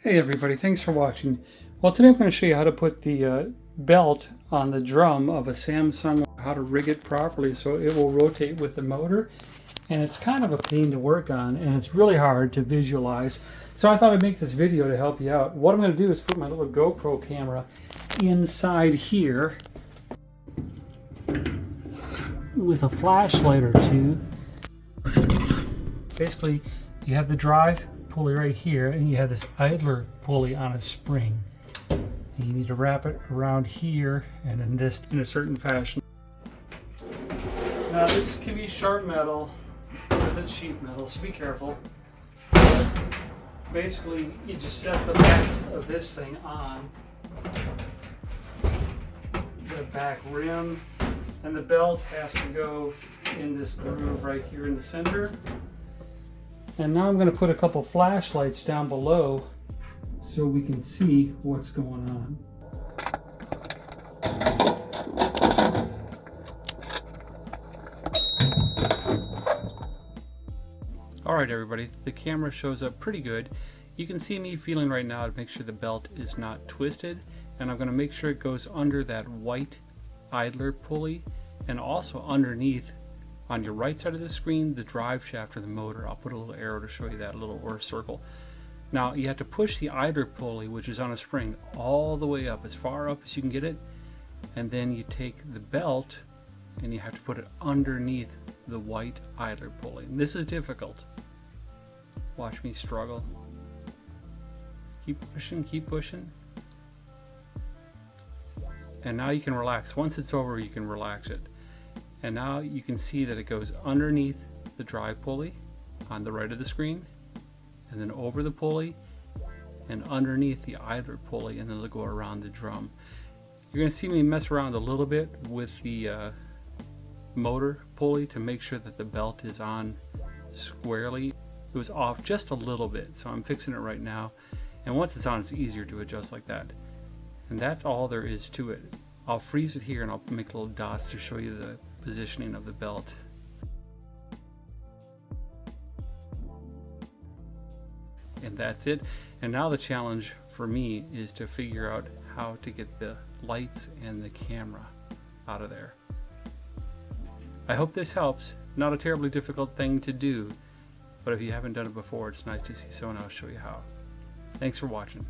Hey everybody, thanks for watching. Well, today I'm going to show you how to put the belt on the drum of a Samsung, how to rig it properly so it will rotate with the motor. And it's kind of a pain to work on, and it's really hard to visualize. So I thought I'd make this video to help you out. What I'm going to do is put my little GoPro camera inside here with a flashlight or two. Basically, you have the drive pulley right here, and you have this idler pulley on a spring. And you need to wrap it around here and in this in a certain fashion. Now this can be sharp metal because it's sheet metal, so be careful. But basically, you just set the back of this thing on the back rim, and the belt has to go in this groove right here in the center. And now I'm going to put a couple flashlights down below so we can see what's going on. Alright everybody, the camera shows up pretty good. You can see me feeling right now to make sure the belt is not twisted, and I'm going to make sure it goes under that white idler pulley and also underneath on your right side of the screen, the drive shaft or the motor. I'll put a little arrow to show you that, a little or a circle. Now you have to push the idler pulley, which is on a spring, all the way up, as far up as you can get it, and then you take the belt and you have to put it underneath the white idler pulley. And this is difficult. Watch me struggle. Keep pushing, keep pushing. And now you can relax. Once it's over, you can relax it. And now you can see that it goes underneath the drive pulley on the right of the screen, and then over the pulley and underneath the idler pulley, and then it'll go around the drum. You're going to see me mess around a little bit with the motor pulley to make sure that the belt is on squarely. It was off just a little bit, so I'm fixing it right now. And once it's on, it's easier to adjust like that. And that's all there is to it. I'll freeze it here and I'll make little dots to show you the positioning of the belt. And that's it. And now the challenge for me is to figure out how to get the lights and the camera out of there. I hope this helps. Not a terribly difficult thing to do, but if you haven't done it before, it's nice to see someone else show you how. Thanks for watching.